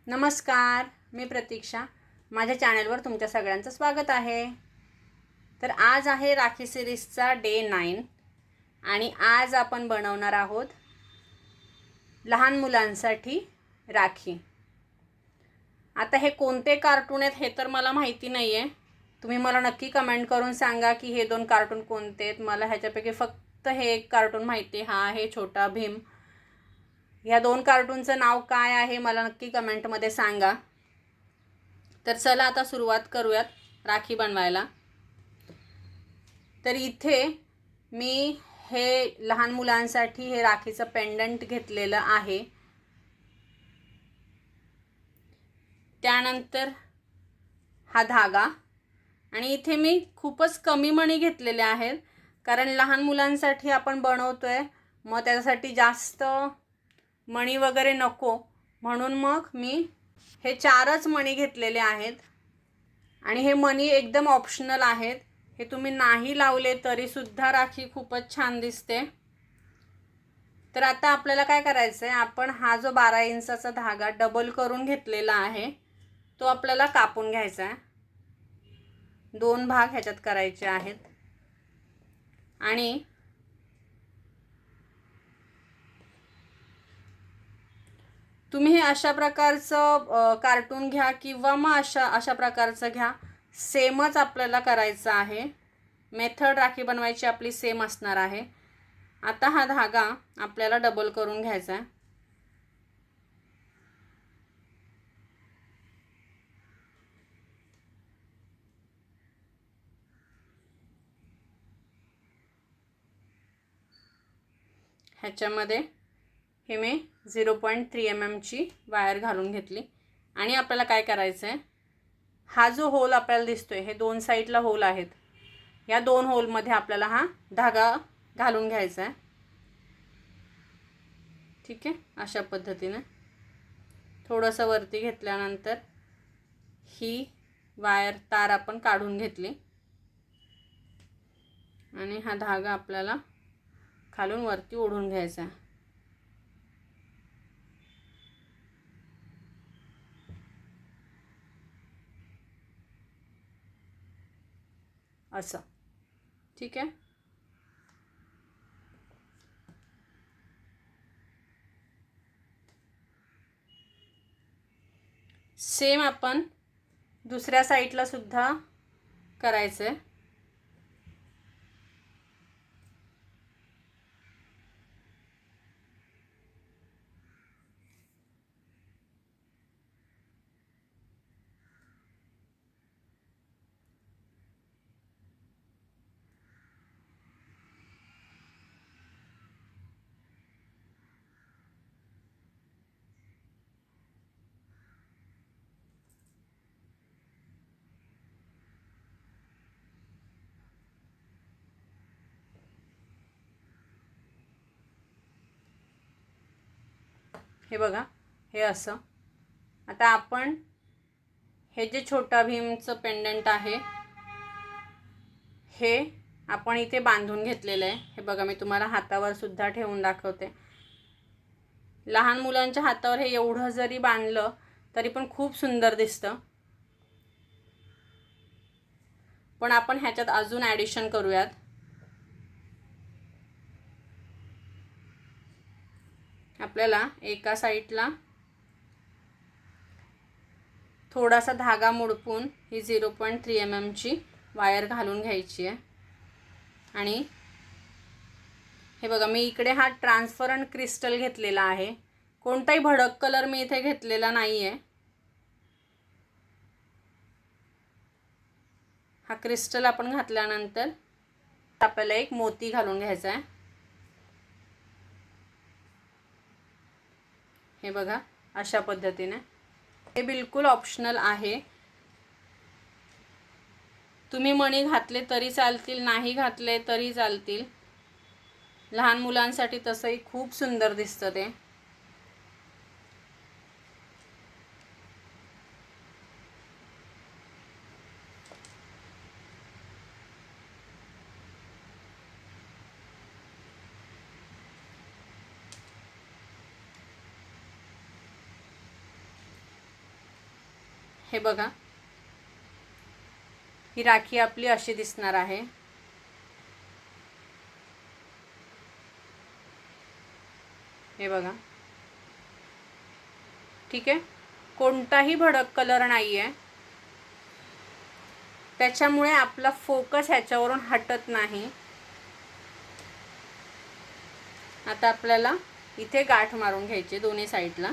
नमस्कार, मी प्रतीक्षा. माझ्या चॅनलवर तुमच्या सगळ्यांचं स्वागत आहे. तर आज आहे राखी सिरीजचा डे 9 आणि आज आपण बनवणार आहोत लहान मुलांसाठी राखी. आता हे कोणते कार्टून आहेत हे तर मला माहिती नाही आहे. तुम्ही मला नक्की कमेंट करून सांगा की हे दोन कार्टून कोणते आहेत. मला ह्याच्यापैकी फक्त हे एक कार्टून माहिती आहे, हा आहे छोटा भीम. या दोन कार्टूनचं नाव काय आहे मला नक्की कमेंटमध्ये सांगा. तर चला आता सुरुवात करूयात राखी बनवायला. तर इथे मी हे लहान मुलांसाठी हे राखीचं पेंडंट घेतलेलं आहे. त्यानंतर हा धागा आणि इथे मी खूपच कमी मणी घेतलेले आहेत कारण लहान मुलांसाठी आपण बनवतोय, मग त्यासाठी जास्त मणी वगैरे नको, म्हणून मग मी हे 4च मणी घेतलेले आहेत. आणि हे मणी एकदम ऑप्शनल आहेत. हे तुम्ही नाही लावले तरी सुद्धा राखी खूपच छान दिसते. तर आता आपल्याला काय करायचं आहे, आपण हा जो 12 इंचाचा धागा डबल करून घेतलेला आहे तो आपल्याला कापून घ्यायचा आहे. 2 भाग ह्याच्यात करायचे आहेत. आणि तुम्ही हे अशा प्रकारचं कार्टून घ्या किंवा मग अशा प्रकारचं घ्या, सेमच आपल्याला करायचं आहे. मेथड राखी बनवायची आपली सेम असणार आहे. आता हा धागा आपल्याला डबल करून घ्यायचा आहे. ह्याच्यामध्ये हे मी 0.3 mm ची वायर घालून घेतली. आणि आपल्याला काय करायचं आहे, हा जो होल आपल्याला दिसतोय हे 2 साईडला होल आहेत, या 2 होलमध्ये आपल्याला हा धागा घालून घ्यायचा आहे. ठीक आहे, अशा पद्धतीने थोडंसं वरती घेतल्यानंतर ही वायर तार आपण काढून घेतली आणि हा धागा आपल्याला खालून वरती ओढून घ्यायचा आहे. असं. ठीक आहे. सेम आपण दुसऱ्या साईडला सुद्धा करायचं आहे. हे बघा, हे असं. आता आपण हे जे छोटा भीमचं पेंडंट आहे हे आपण इथे बांधून घेतलेलं आहे. हे बघा, मी तुम्हाला हातावर सुद्धा ठेवून दाखवते. लहान मुलांच्या हातावर हे एवढं जरी बांधलं तरी पण खूप सुंदर दिसतं. पण आपण ह्याच्यात अजून ॲडिशन करूयात. आपल्याला एका साईडला थोडासा धागा मुडपून ही 0.3 mm ची वायर घालून घ्यायची आहे. आणि हे बघा, मी इकडे हा ट्रान्सपरंट क्रिस्टल घेतलेला आहे. कोणताही भडक कलर मी इथे घेतलेला नाही आहे. हा क्रिस्टल आपण घातल्यानंतर आपल्याला एक मोती घालून घ्यायचा आहे. हे बघा, अशा पद्धतीने. हे बिलकुल ऑप्शनल आहे. तुम्ही मणी घातले तरी चालतील, नाही घातले तरी चालतील. लहान मुलांसाठी तसंही खूप सुंदर दिसतं ते. हे बघा, ही राखी आपली अशी दिसणार आहे. हे बघा, ठीक आहे. कोणताही भडक कलर नाही आहे, त्याच्यामुळे आपला फोकस ह्याच्यावरून हटत नाही. आता आपल्याला इथे गाठ मारून घ्यायची दोन्ही साईडला.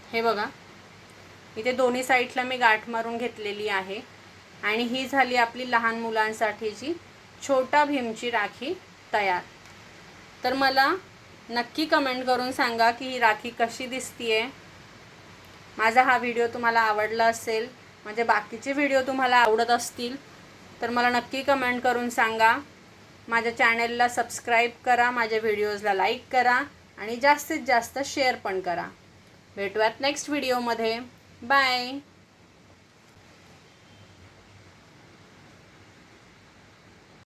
हे बघा, इथे दोन्ही साईडला मी गाठ मारून घेतलेली आहे. आणि ही झाली आपली लहान मुलांसाठीची छोटा भीमची राखी तयार. तर मला नक्की कमेंट करून सांगा की ही राखी कशी दिसतीये. माझा हा व्हिडिओ तुम्हाला आवडला असेल, म्हणजे बाकीचे व्हिडिओ तुम्हाला आवडत असतील तर मला नक्की कमेंट करून सांगा. माझ्या चॅनलला सबस्क्राईब करा, माझ्या व्हिडिओजला लाईक करा आणि जास्तीत जास्त शेअर पण करा. भेटूयात नेक्स्ट व्हिडिओमध्ये. बाय.